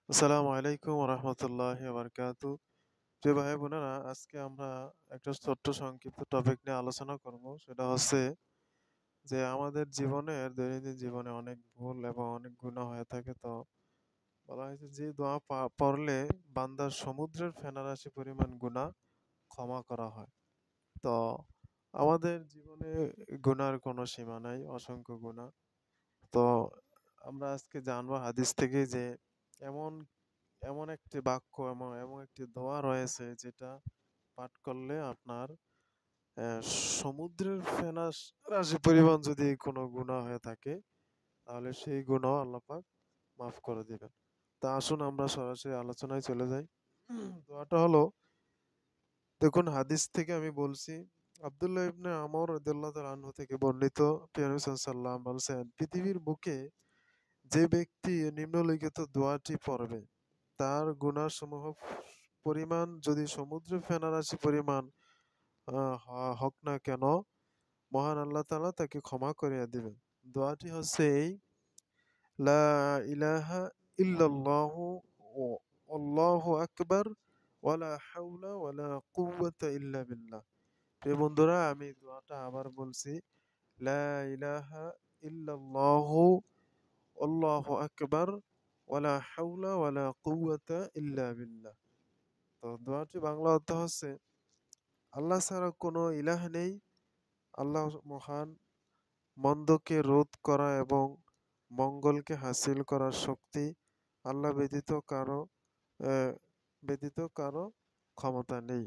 আসসালামু আলাইকুম রহমতুল্লাহি বারকাতু। প্রিয় ভাই বোনেরা, আজকে আমরা একটা ছোট্ট সংক্ষিপ্ত টপিক নিয়ে আলোচনা করব। সেটা হচ্ছে যে আমাদের জীবনের দৈনন্দিন জীবনে অনেক ভুল এবং অনেক গুনাহ হয়ে থাকে। তো বলা হয়েছে যে দোয়া পড়লে বান্দার সমুদ্রের ফেনারাশি পরিমাণ গুনাহ ক্ষমা করা হয়। তো আমাদের জীবনে গুনার কোনো সীমা নাই, অসংখ্য গুনাহ। তো আমরা আজকে জানবো হাদিস থেকে যে এমন এমন একটি বাক্য এমন এমন একটি দোয়া রয়েছে যেটা পাঠ করলে আপনার সমুদ্রের ফেনা রাশি পরিমাণ যদি কোনো গুনাহ হয়ে থাকে তাহলে সেই গুনাহ আল্লাহ পাক মাফ করে দিবেন। তা আসুন আমরা সরাসরি আলোচনায় চলে যাই। দোয়াটা হলো, দেখুন হাদিস থেকে আমি বলছি, আব্দুল্লাহ ইবনে আমর রাদিয়াল্লাহু তাআলা আনহু থেকে বর্ণিত, প্রিয় নবী সাল্লাল্লাহু আলাইহি ওয়াসাল্লাম বলেছেন, পৃথিবীর বুকে যে ব্যক্তি নিম্নলিখিত দোয়াটি পড়বে তার গুনাহসমূহ পরিমাণ যদি সমুদ্রের ফেনারাশি পরিমাণ হোক না কেন, মহান আল্লাহ তাআলা তাকে ক্ষমা করিয়া দিবেন। দোয়াটি হচ্ছে এই: লা ইলাহা ইল্লাল্লাহু আল্লাহু আকবার ওয়ালা হাওলা ওয়ালা কুওয়াতা ইল্লা বিল্লাহ। প্রিয় বন্ধুরা, আমি দোয়াটা আবার বলছি, লা ইলাহা ইল্লাল্লাহু আল্লাহু আকবার ওয়ালা হাওলা ওয়ালা কুওয়াতা ইল্লা বিল্লাহ। তো দোয়াটি বাংলা অর্থ হচ্ছে, আল্লাহ ছাড়া কোনো ইলাহ নেই, আল্লাহ মহান, মন্দকে রোধ করা এবং মঙ্গলকে হাসিল করার শক্তি আল্লাহ আহ, ব্যতীত কারো ক্ষমতা নেই।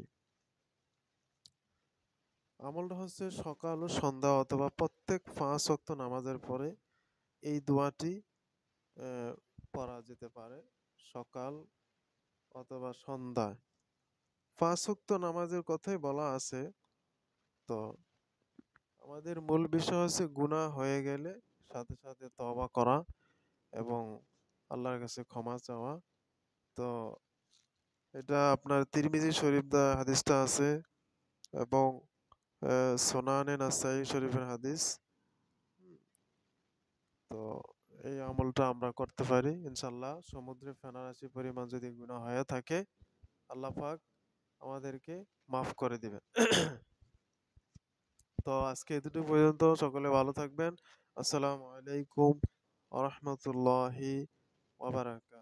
আমলটা হচ্ছে সকাল ও সন্ধ্যা অথবা প্রত্যেক 5 ওয়াক্ত নামাজের পরে এই দোয়াটি আহ, পড়া যেতে পারে, সকাল অথবা সন্ধ্যায়। 5 ওয়াক্ত নামাজের কথাই বলা আছে। তো আমাদের মূল বিষয় হচ্ছে গুনাহ হয়ে গেলে সাথে সাথে তওবা করা এবং আল্লাহর কাছে ক্ষমা চাওয়া। তো এটা আপনার তিরমিজি শরীফ দা হাদিসটা আছে এবং সোনানে নাসাই শরীফের হাদিস। তো এই আমলটা আমরা করতে পারি ইনশাল্লাহ। সমুদ্রে ফেনারাশি পরিমাণ যদি গুনাহ হয়ে থাকে, আল্লাহ পাক আমাদেরকে মাফ করে দিবেন। তো আজকে এতটুকু পর্যন্ত। সকলে ভালো থাকবেন। আসসালামু আলাইকুম ওয়া রাহমাতুল্লাহি ওয়া বারাকাতুহু।